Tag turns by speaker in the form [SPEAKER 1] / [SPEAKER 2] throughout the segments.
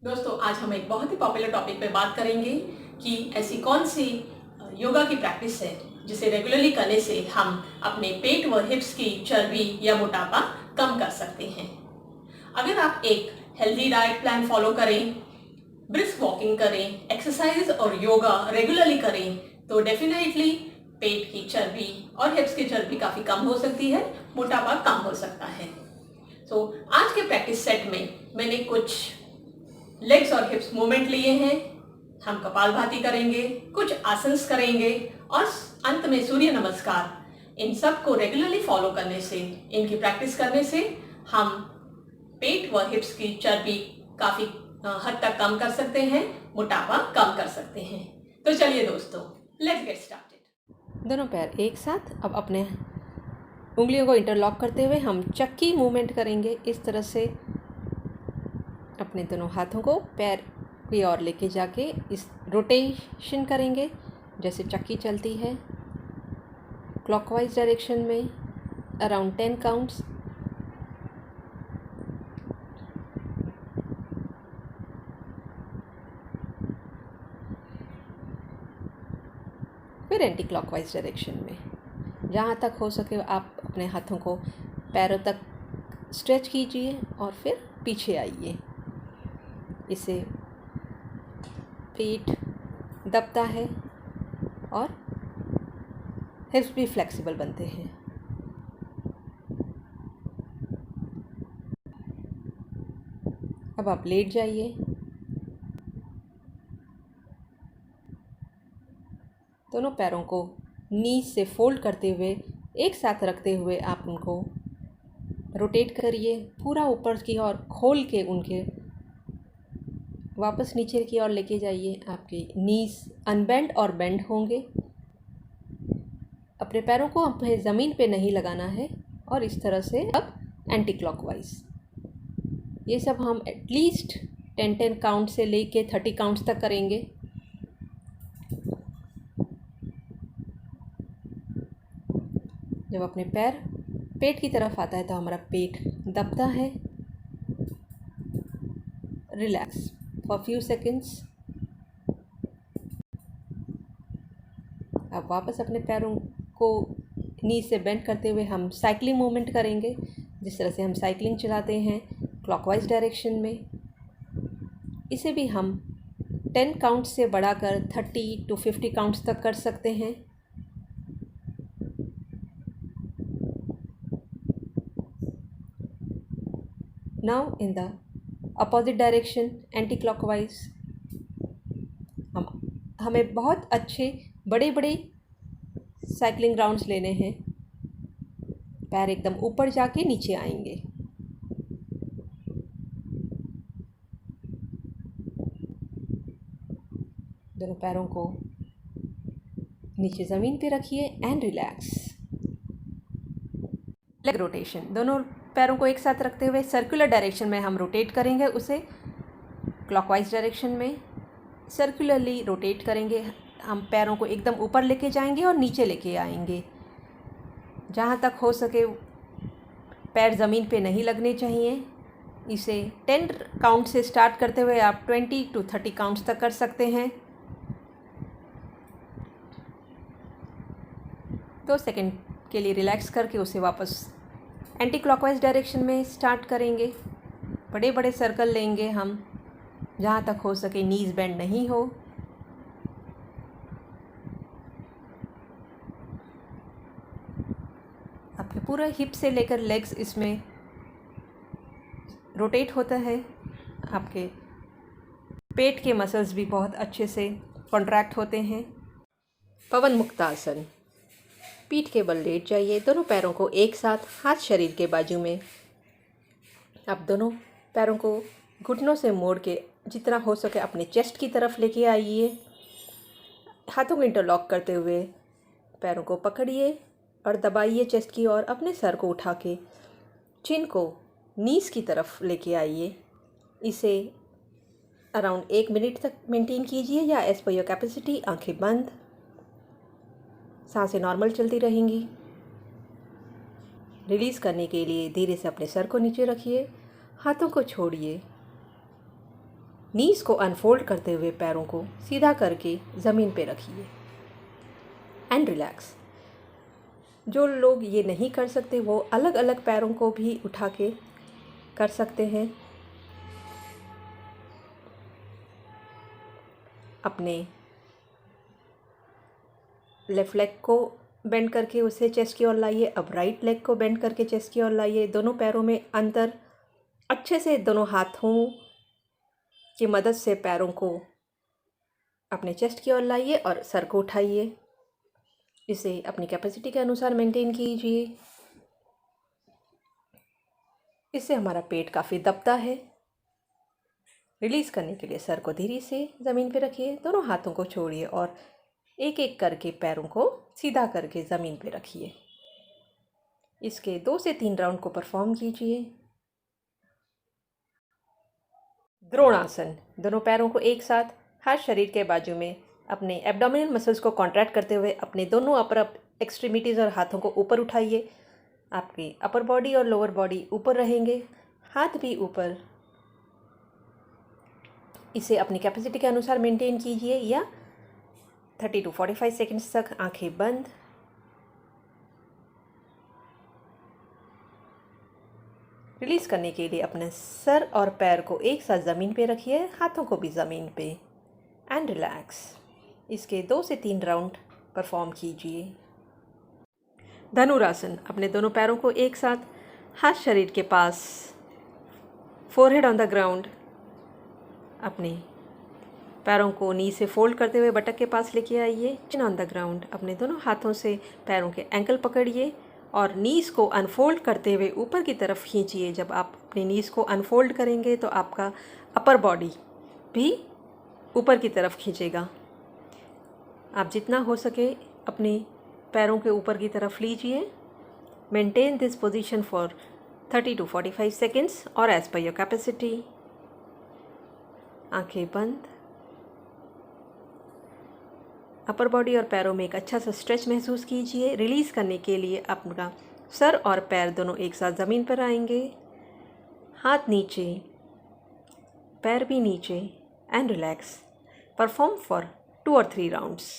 [SPEAKER 1] दोस्तों, आज हम एक बहुत ही पॉपुलर टॉपिक पे बात करेंगे कि ऐसी कौन सी योगा की प्रैक्टिस है जिसे रेगुलरली करने से हम अपने पेट व हिप्स की चर्बी या मोटापा कम कर सकते हैं। अगर आप एक हेल्दी डाइट प्लान फॉलो करें, ब्रिस्क वॉकिंग करें, एक्सरसाइज और योगा रेगुलरली करें तो डेफिनेटली पेट की चर्बी और हिप्स की चर्बी काफ़ी कम हो सकती है, मोटापा कम हो सकता है। आज के प्रैक्टिस सेट में मैंने कुछ लेग्स और हिप्स मूवमेंट लिए हैं। हम कपालभाति करेंगे, कुछ आसन्स करेंगे और अंत में सूर्य नमस्कार। इन सब को रेगुलरली फॉलो करने से, इनकी प्रैक्टिस करने से हम पेट व हिप्स की चर्बी काफ़ी हद तक कम कर सकते हैं, मोटापा कम कर सकते हैं। तो चलिए दोस्तों, लेट्स गेट स्टार्टेड।
[SPEAKER 2] दोनों पैर एक साथ। अब अपने उंगलियों को इंटरलॉक करते हुए हम चक्की मूवमेंट करेंगे। इस तरह से अपने दोनों हाथों को पैर की ओर लेके जाके इस रोटेशन करेंगे जैसे चक्की चलती है, क्लॉकवाइज डायरेक्शन में अराउंड 10 काउंट्स। फिर एंटी क्लॉकवाइज डायरेक्शन में। जहाँ तक हो सके आप अपने हाथों को पैरों तक स्ट्रेच कीजिए और फिर पीछे आइए। इससे पेट दबता है और हिप्स भी फ्लेक्सिबल बनते हैं। अब आप लेट जाइए। दोनों पैरों को नीज से फोल्ड करते हुए एक साथ रखते हुए आप उनको रोटेट करिए पूरा ऊपर की ओर खोल के उनके वापस नीचे की ओर लेके जाइए। आपके नीज अनबेंड और बेंड होंगे। अपने पैरों को अपने ज़मीन पे नहीं लगाना है और इस तरह से अब एंटी क्लॉकवाइज। ये सब हम एटलीस्ट 10 काउंट से लेके 30 काउंट्स तक करेंगे। जब अपने पैर पेट की तरफ आता है तो हमारा पेट दबता है। Relax for few seconds. अब वापस अपने पैरों को नी से बेंड करते हुए हम साइक्लिंग मूवमेंट करेंगे। जिस तरह से हम साइक्लिंग चलाते हैं क्लॉकवाइज डायरेक्शन में, इसे भी हम 10 काउंट से बढ़ाकर 30 to 50 काउंट्स तक कर सकते हैं। Now in the opposite direction anti clockwise. हमें बहुत अच्छे बड़े बड़े साइक्लिंग राउंड्स लेने हैं। पैर एकदम ऊपर जाके नीचे आएंगे। दोनों पैरों को नीचे ज़मीन पे रखिए एंड रिलैक्स। Leg rotation. दोनों पैरों को एक साथ रखते हुए सर्कुलर डायरेक्शन में हम रोटेट करेंगे। उसे क्लॉकवाइज डायरेक्शन में सर्कुलरली रोटेट करेंगे। हम पैरों को एकदम ऊपर लेके जाएंगे और नीचे लेके आएंगे। जहाँ तक हो सके पैर ज़मीन पे नहीं लगने चाहिए। इसे 10 काउंट से स्टार्ट करते हुए आप 20 to 30 काउंट्स तक कर सकते हैं। 2 सेकेंड के लिए रिलैक्स करके उसे वापस एंटी क्लॉकवाइज डायरेक्शन में स्टार्ट करेंगे। बड़े बड़े सर्कल लेंगे हम, जहाँ तक हो सके नीज़ बेंड नहीं हो। आपके पूरे हिप से लेकर लेग्स इसमें रोटेट होता है। आपके पेट के मसल्स भी बहुत अच्छे से कॉन्ट्रैक्ट होते हैं। पवन मुक्तासन। पीठ के बल लेट जाइए। दोनों पैरों को एक साथ हाथ शरीर के बाजू में। आप दोनों पैरों को घुटनों से मोड़ के जितना हो सके अपने चेस्ट की तरफ लेके आइए। हाथों को इंटरलॉक करते हुए पैरों को पकड़िए और दबाइए चेस्ट की ओर। अपने सर को उठा के चिन को नीज की तरफ लेके आइए। इसे अराउंड 1 मिनट तक मेंटेन कीजिए या एज पर योर कैपेसिटी। आंखें बंद, सांसें नॉर्मल चलती रहेंगी। रिलीज़ करने के लिए धीरे से अपने सर को नीचे रखिए, हाथों को छोड़िए। नीज़ को अनफोल्ड करते हुए पैरों को सीधा करके ज़मीन पे रखिए एंड रिलैक्स। जो लोग ये नहीं कर सकते वो अलग अलग पैरों को भी उठा के कर सकते हैं। अपने लेफ़्ट लेग को बेंड करके उसे चेस्ट की ओर लाइए। अब राइट लेग को बेंड करके चेस्ट की ओर लाइए। दोनों पैरों में अंतर अच्छे से दोनों हाथों की मदद से पैरों को अपने चेस्ट की ओर लाइए और सर को उठाइए। इसे अपनी कैपेसिटी के अनुसार मेंटेन कीजिए। इससे हमारा पेट काफ़ी दबता है। रिलीज़ करने के लिए सर को धीरे से ज़मीन पे रखिए। दोनों हाथों को छोड़िए और एक एक करके पैरों को सीधा करके ज़मीन पे रखिए। इसके 2 से 3 राउंड को परफॉर्म कीजिए। द्रोणासन। दोनों पैरों को एक साथ हाथ शरीर के बाजू में अपने एब्डोमिनल मसल्स को कॉन्ट्रैक्ट करते हुए अपने दोनों अपर एक्सट्रीमिटीज़ और हाथों को ऊपर उठाइए। आपकी अपर बॉडी और लोअर बॉडी ऊपर रहेंगे, हाथ भी ऊपर। इसे अपनी कैपेसिटी के अनुसार मेंटेन कीजिए या 30 to 45 सेकेंड्स तक आंखें बंद। रिलीज़ करने के लिए अपने सर और पैर को एक साथ ज़मीन पे रखिए, हाथों को भी ज़मीन पे एंड रिलैक्स। इसके 2 से 3 राउंड परफॉर्म कीजिए। धनुरासन। अपने दोनों पैरों को एक साथ हाथ शरीर के पास, फोरहेड ऑन द ग्राउंड। अपने पैरों को नी से फोल्ड करते हुए बटक के पास लेके आइए, चिन ऑन द ग्राउंड। अपने दोनों हाथों से पैरों के एंकल पकड़िए और नीज़ को अनफोल्ड करते हुए ऊपर की तरफ खींचिए। जब आप अपने नीज़ को अनफोल्ड करेंगे तो आपका अपर बॉडी भी ऊपर की तरफ खींचेगा। आप जितना हो सके अपने पैरों के ऊपर की तरफ लीजिए। Maintain this position for 30 to 45 seconds और एज पर योर कैपेसिटी। आंखें बंद। अपर बॉडी और पैरों में एक अच्छा सा स्ट्रेच महसूस कीजिए। रिलीज़ करने के लिए अपना सर और पैर दोनों एक साथ ज़मीन पर आएंगे, हाथ नीचे, पैर भी नीचे and relax. Perform for 2 or 3 rounds.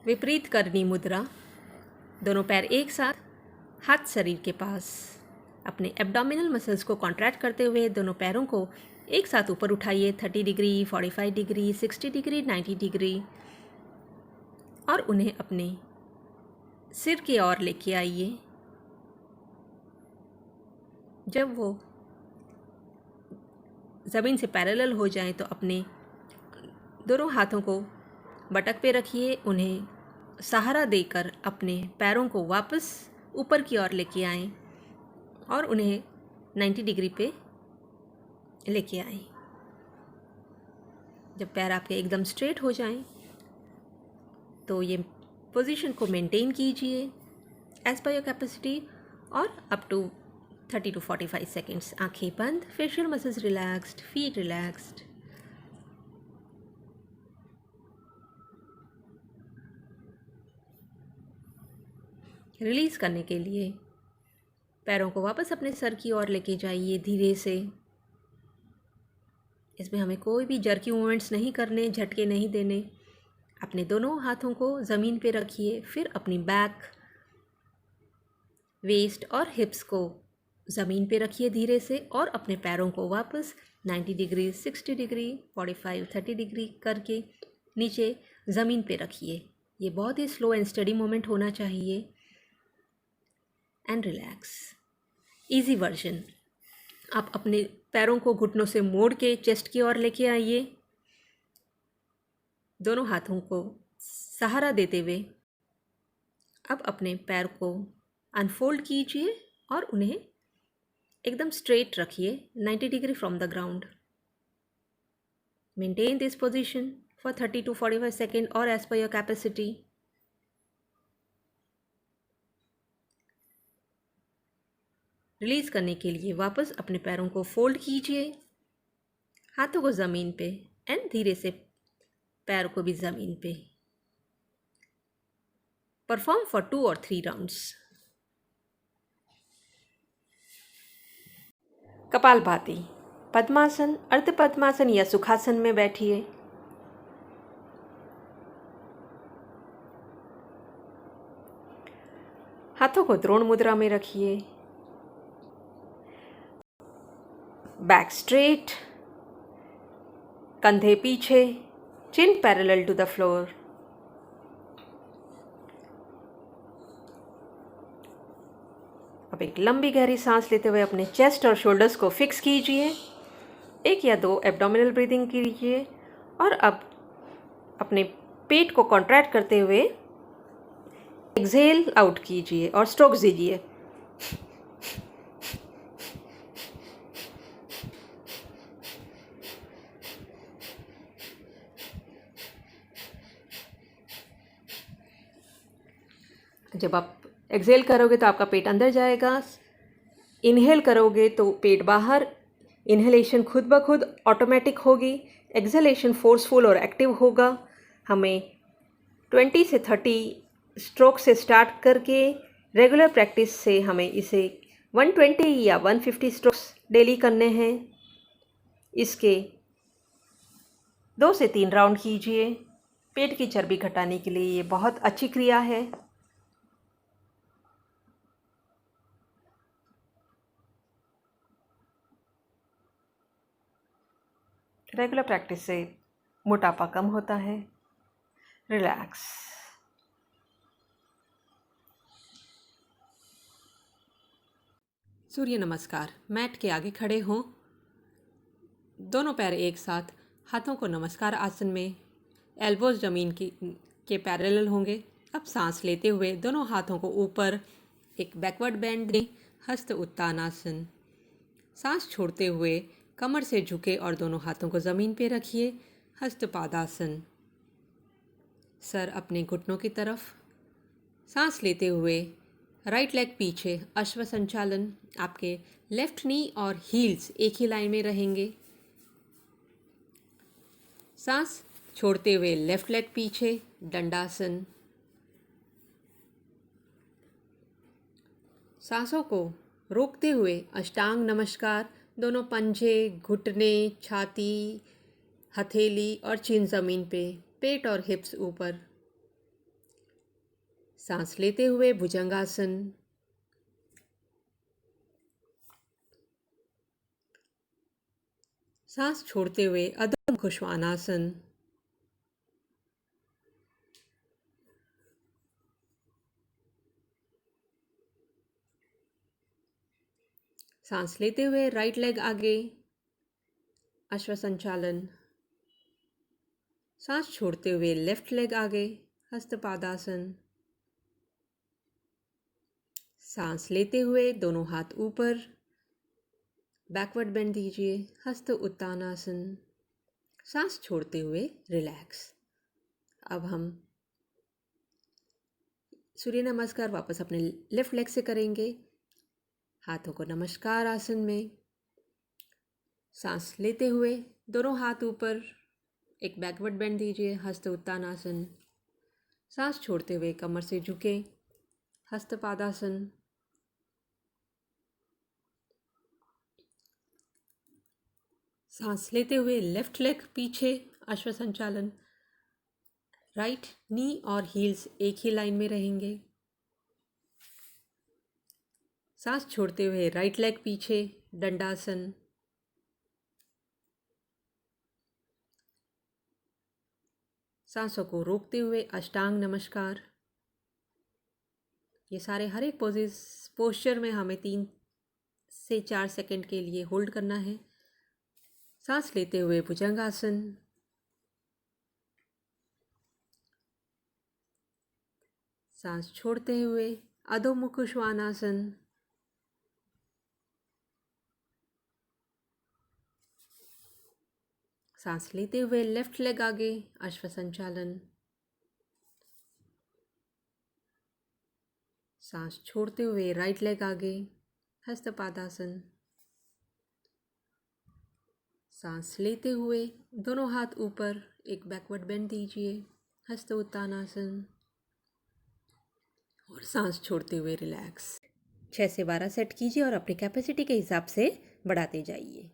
[SPEAKER 2] विपरीत करनी मुद्रा। दोनों पैर एक साथ, हाथ शरीर के पास। अपने एब्डोमिनल मसल्स को कॉन्ट्रैक्ट करते हुए दोनों पैरों को एक साथ ऊपर उठाइए। 30 डिग्री, 45 डिग्री, 60 डिग्री, 90 डिग्री और उन्हें अपने सिर की ओर लेके आइए। जब वो ज़मीन से पैरेलल हो जाएं तो अपने दोनों हाथों को बटक पे रखिए। उन्हें सहारा देकर अपने पैरों को वापस ऊपर की ओर लेके आएं और उन्हें 90 डिग्री पे लेके आएं। जब पैर आपके एकदम स्ट्रेट हो जाएं तो ये पोजीशन को मेंटेन कीजिए एज पर योर कैपेसिटी और अप टू 30 to 45 सेकेंड्स। आंखें बंद, facial muscles relaxed, feet relaxed. Release करने के लिए पैरों को वापस अपने सर की ओर लेके जाइए धीरे से। इसमें हमें कोई भी जर्की मूवमेंट्स नहीं करने, झटके नहीं देने। अपने दोनों हाथों को ज़मीन पे रखिए। फिर अपनी बैक, वेस्ट और हिप्स को ज़मीन पे रखिए धीरे से और अपने पैरों को वापस 90 डिग्री, 60 डिग्री, 45, 30 डिग्री करके नीचे ज़मीन पे रखिए। ये बहुत ही स्लो एंड स्टडी मोमेंट होना चाहिए एंड रिलैक्स। Easy version. आप अपने पैरों को घुटनों से मोड़ के चेस्ट की ओर लेके आइए। दोनों हाथों को सहारा देते हुए अब अपने पैर को अनफोल्ड कीजिए और उन्हें एकदम स्ट्रेट रखिए 90 degree from the ground. Maintain this position for 30 to 45 second और as per your capacity. Release करने के लिए वापस अपने पैरों को फोल्ड कीजिए, हाथों को ज़मीन पे एंड धीरे से पैर को भी ज़मीन पे। Perform for 2 or 3 rounds. Kapalbhati, Padmasana, Ardha Padmasana या सुखासन में बैठिए। हाथों को द्रोण मुद्रा में रखिए। बैक स्ट्रेट, कंधे पीछे, चिन पैरेलल टू द फ्लोर। अब एक लंबी गहरी सांस लेते हुए अपने चेस्ट और शोल्डर्स को फिक्स कीजिए। 1 या 2 एब्डोमिनल ब्रीदिंग कीजिए और अब अपने पेट को कॉन्ट्रैक्ट करते हुए एक्सहेल आउट कीजिए और स्ट्रोक्स दीजिए। जब आप एक्सहेल करोगे तो आपका पेट अंदर जाएगा, इनहेल करोगे तो पेट बाहर। इनहेलेशन खुद ब खुद ऑटोमेटिक होगी, एक्सहेलेशन फोर्सफुल और एक्टिव होगा। हमें 20 से 30 स्ट्रोक से स्टार्ट करके रेगुलर प्रैक्टिस से हमें इसे 120 या 150 स्ट्रोक्स डेली करने हैं। इसके 2 से 3 राउंड कीजिए। पेट की चर्बी घटाने के लिए ये बहुत अच्छी क्रिया है। रेगुलर प्रैक्टिस से मोटापा कम होता है। रिलैक्स। सूर्य नमस्कार। मैट के आगे खड़े हों, दोनों पैर एक साथ, हाथों को नमस्कार आसन में, एल्बोज ज़मीन के पैरेलल होंगे। अब सांस लेते हुए दोनों हाथों को ऊपर, एक बैकवर्ड बेंड दें, हस्त उत्तानासन। सांस छोड़ते हुए कमर से झुके और दोनों हाथों को ज़मीन पे रखिए, हस्तपादासन। सर अपने घुटनों की तरफ। सांस लेते हुए राइट लेग पीछे, अश्व संचालन। आपके लेफ्ट नी और हील्स एक ही लाइन में रहेंगे। सांस छोड़ते हुए लेफ्ट लेग पीछे, दंडासन। सांसों को रोकते हुए अष्टांग नमस्कार। दोनों पंजे, घुटने, छाती, हथेली और चिन ज़मीन पे, पेट और हिप्स ऊपर। सांस लेते हुए भुजंगासन। सांस छोड़ते हुए अधो मुख श्वानासन। सांस लेते हुए राइट लेग आगे, अश्व संचालन। सांस छोड़ते हुए लेफ्ट लेग आगे, हस्तपादासन। सांस लेते हुए दोनों हाथ ऊपर, बैकवर्ड बेंड दीजिए, हस्त उत्तानासन। सांस छोड़ते हुए रिलैक्स। अब हम सूर्य नमस्कार वापस अपने लेफ्ट लेग से करेंगे। हाथों को नमस्कार आसन में। सांस लेते हुए दोनों हाथ ऊपर, एक बैकवर्ड बेंड दीजिए, हस्त उत्तानासन। सांस छोड़ते हुए कमर से झुके, हस्तपादासन। सांस लेते हुए लेफ्ट लेग पीछे, अश्व संचालन। राइट नी और हील्स एक ही लाइन में रहेंगे। सांस छोड़ते हुए राइट लेग पीछे, दंडासन। सांसों को रोकते हुए अष्टांग नमस्कार। ये सारे हर एक पोस्चर में हमें 3 से 4 सेकंड के लिए होल्ड करना है। सांस लेते हुए भुजंगासन। सांस छोड़ते हुए अधोमुख श्वानासन। सांस लेते हुए लेफ्ट लेग आगे, अश्व संचालन। सांस छोड़ते हुए राइट लेग आगे, हस्तपादासन। सांस लेते हुए दोनों हाथ ऊपर, एक बैकवर्ड बेंड दीजिए, हस्त उत्तानासन। और सांस छोड़ते हुए रिलैक्स। 6 से 12 सेट कीजिए और अपनी कैपेसिटी के हिसाब से बढ़ाते जाइए।